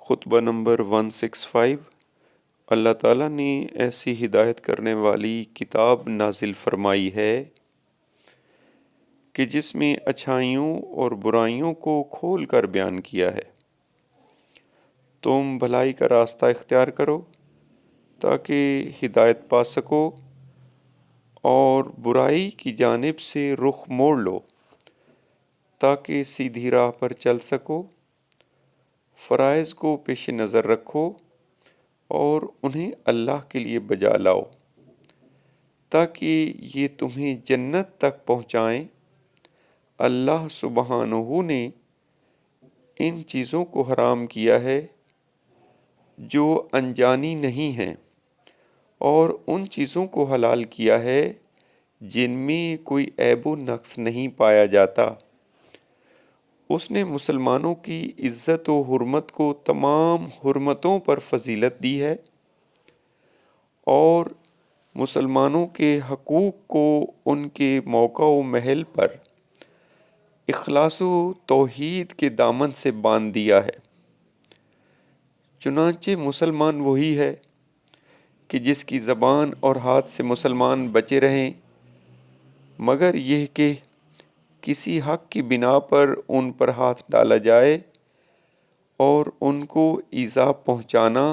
خطبہ نمبر 165۔ اللہ تعالیٰ نے ایسی ہدایت کرنے والی کتاب نازل فرمائی ہے کہ جس میں اچھائیوں اور برائیوں کو کھول کر بیان کیا ہے۔ تم بھلائی کا راستہ اختیار کرو تاکہ ہدایت پا سکو، اور برائی کی جانب سے رخ موڑ لو تاکہ سیدھی راہ پر چل سکو۔ فرائض کو پیش نظر رکھو اور انہیں اللہ کے لیے بجا لاؤ تاکہ یہ تمہیں جنت تک پہنچائیں۔ اللہ سبحانہ نے ان چیزوں کو حرام کیا ہے جو انجانی نہیں ہیں، اور ان چیزوں کو حلال کیا ہے جن میں کوئی عیب و نقص نہیں پایا جاتا۔ اس نے مسلمانوں کی عزت و حرمت کو تمام حرمتوں پر فضیلت دی ہے، اور مسلمانوں کے حقوق کو ان کے موقع و محل پر اخلاص و توحید کے دامن سے باندھ دیا ہے۔ چنانچہ مسلمان وہی ہے کہ جس کی زبان اور ہاتھ سے مسلمان بچے رہیں، مگر یہ کہ کسی حق کی بنا پر ان پر ہاتھ ڈالا جائے اور ان کو ایذا پہنچانا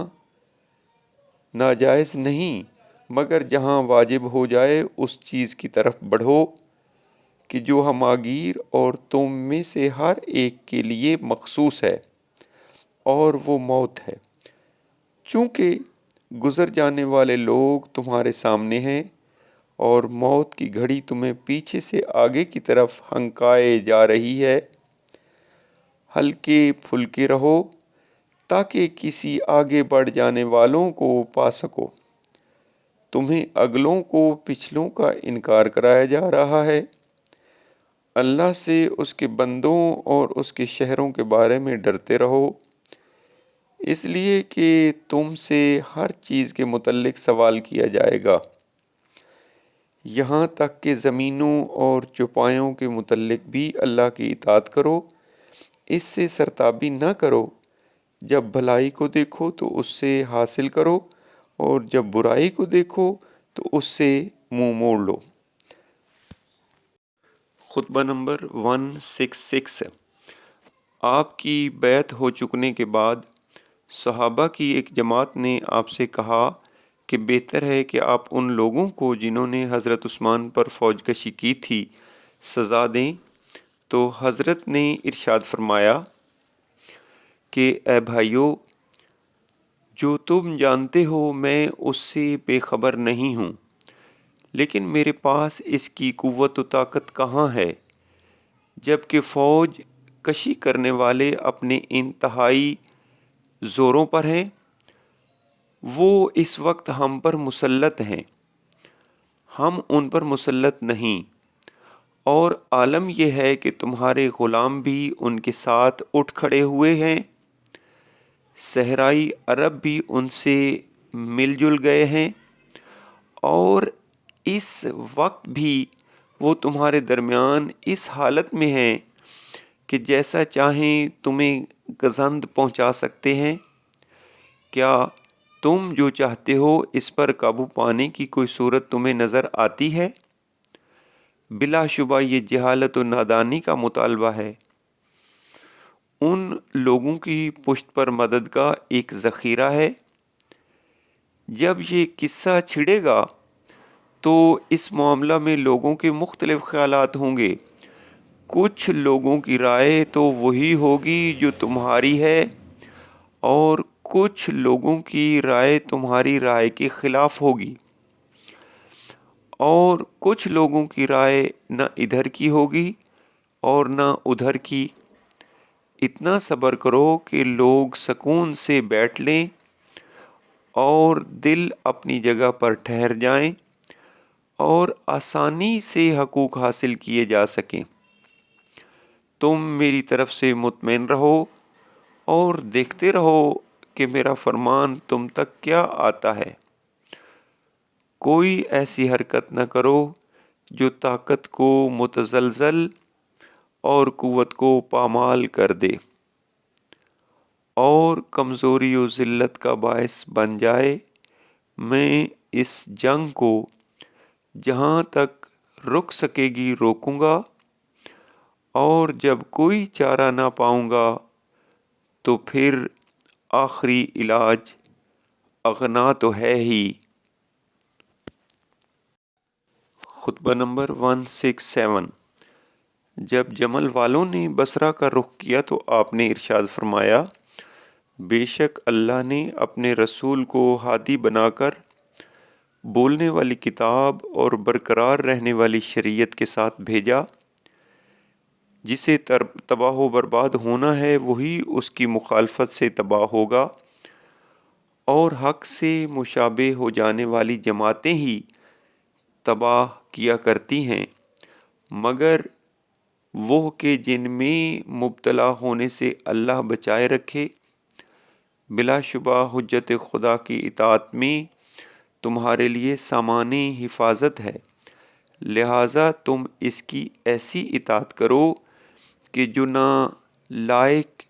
ناجائز نہیں، مگر جہاں واجب ہو جائے اس چیز کی طرف بڑھو کہ جو ہماگیر اور تم میں سے ہر ایک کے لیے مخصوص ہے، اور وہ موت ہے۔ چونکہ گزر جانے والے لوگ تمہارے سامنے ہیں، اور موت کی گھڑی تمہیں پیچھے سے آگے کی طرف ہنکائے جا رہی ہے۔ ہلکے پھلکے رہو تاکہ کسی آگے بڑھ جانے والوں کو پا سکو۔ تمہیں اگلوں کو پچھلوں کا انکار کرایا جا رہا ہے۔ اللہ سے، اس کے بندوں اور اس کے شہروں کے بارے میں ڈرتے رہو، اس لیے کہ تم سے ہر چیز کے متعلق سوال کیا جائے گا، یہاں تک کہ زمینوں اور چوپایوں کے متعلق بھی اللہ کی اطاعت کرو۔ اس سے سرتابی نہ کرو، جب بھلائی کو دیکھو تو اس سے حاصل کرو، اور جب برائی کو دیکھو تو اس سے منہ موڑ لو۔ خطبہ نمبر 166۔ آپ کی بیعت ہو چکنے کے بعد صحابہ کی ایک جماعت نے آپ سے کہا کہ بہتر ہے کہ آپ ان لوگوں کو جنہوں نے حضرت عثمان پر فوج کشی کی تھی سزا دیں۔ تو حضرت نے ارشاد فرمایا کہ اے بھائیو، جو تم جانتے ہو میں اس سے بے خبر نہیں ہوں، لیکن میرے پاس اس کی قوت و طاقت کہاں ہے، جبکہ فوج کشی کرنے والے اپنے انتہائی زوروں پر ہیں۔ وہ اس وقت ہم پر مسلط ہیں، ہم ان پر مسلط نہیں، اور عالم یہ ہے کہ تمہارے غلام بھی ان کے ساتھ اٹھ کھڑے ہوئے ہیں۔ صحرائی عرب بھی ان سے مل جل گئے ہیں، اور اس وقت بھی وہ تمہارے درمیان اس حالت میں ہیں کہ جیسا چاہیں تمہیں گزند پہنچا سکتے ہیں۔ کیا تم جو چاہتے ہو اس پر قابو پانے کی کوئی صورت تمہیں نظر آتی ہے؟ بلا شبہ یہ جہالت و نادانی کا مطالبہ ہے۔ ان لوگوں کی پشت پر مدد کا ایک ذخیرہ ہے۔ جب یہ قصہ چھڑے گا تو اس معاملہ میں لوگوں کے مختلف خیالات ہوں گے۔ کچھ لوگوں کی رائے تو وہی ہوگی جو تمہاری ہے، اور کچھ لوگوں کی رائے تمہاری رائے کے خلاف ہوگی، اور کچھ لوگوں کی رائے نہ ادھر کی ہوگی اور نہ ادھر کی۔ اتنا صبر کرو کہ لوگ سکون سے بیٹھ لیں اور دل اپنی جگہ پر ٹھہر جائیں، اور آسانی سے حقوق حاصل کیے جا سکیں۔ تم میری طرف سے مطمئن رہو اور دیکھتے رہو کہ میرا فرمان تم تک کیا آتا ہے۔ کوئی ایسی حرکت نہ کرو جو طاقت کو متزلزل اور قوت کو پامال کر دے، اور اور کمزوری و ذلت کا باعث بن جائے، میں اس جنگ کو جہاں تک رک سکے گی روکوں گا، اور جب کوئی چارہ نہ پاؤں گا تو پھر آخری علاج اغنا تو ہے ہی۔ خطبہ نمبر 167۔ جب جمل والوں نے بصرہ کا رخ کیا تو آپ نے ارشاد فرمایا، بے شک اللہ نے اپنے رسول کو ہادی بنا کر بولنے والی کتاب اور برقرار رہنے والی شریعت کے ساتھ بھیجا۔ جسے تباہ و برباد ہونا ہے وہی اس کی مخالفت سے تباہ ہوگا، اور حق سے مشابہ ہو جانے والی جماعتیں ہی تباہ کیا کرتی ہیں، مگر وہ کہ جن میں مبتلا ہونے سے اللہ بچائے رکھے۔ بلا شبہ حجت خدا کی اطاعت میں تمہارے لیے سامان حفاظت ہے، لہٰذا تم اس کی ایسی اطاعت کرو کہ جو نہ لائق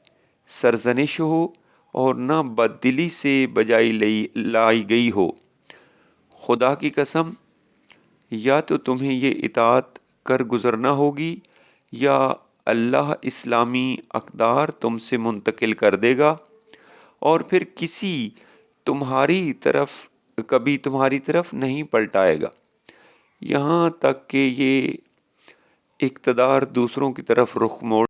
سرزنش ہو اور نہ بددلی سے بجائی لائی گئی ہو۔ خدا کی قسم، یا تو تمہیں یہ اطاعت کر گزرنا ہوگی یا اللہ اسلامی اقدار تم سے منتقل کر دے گا، اور پھر کبھی تمہاری طرف نہیں پلٹائے گا، یہاں تک کہ یہ اقتدار دوسروں کی طرف رخ موڑ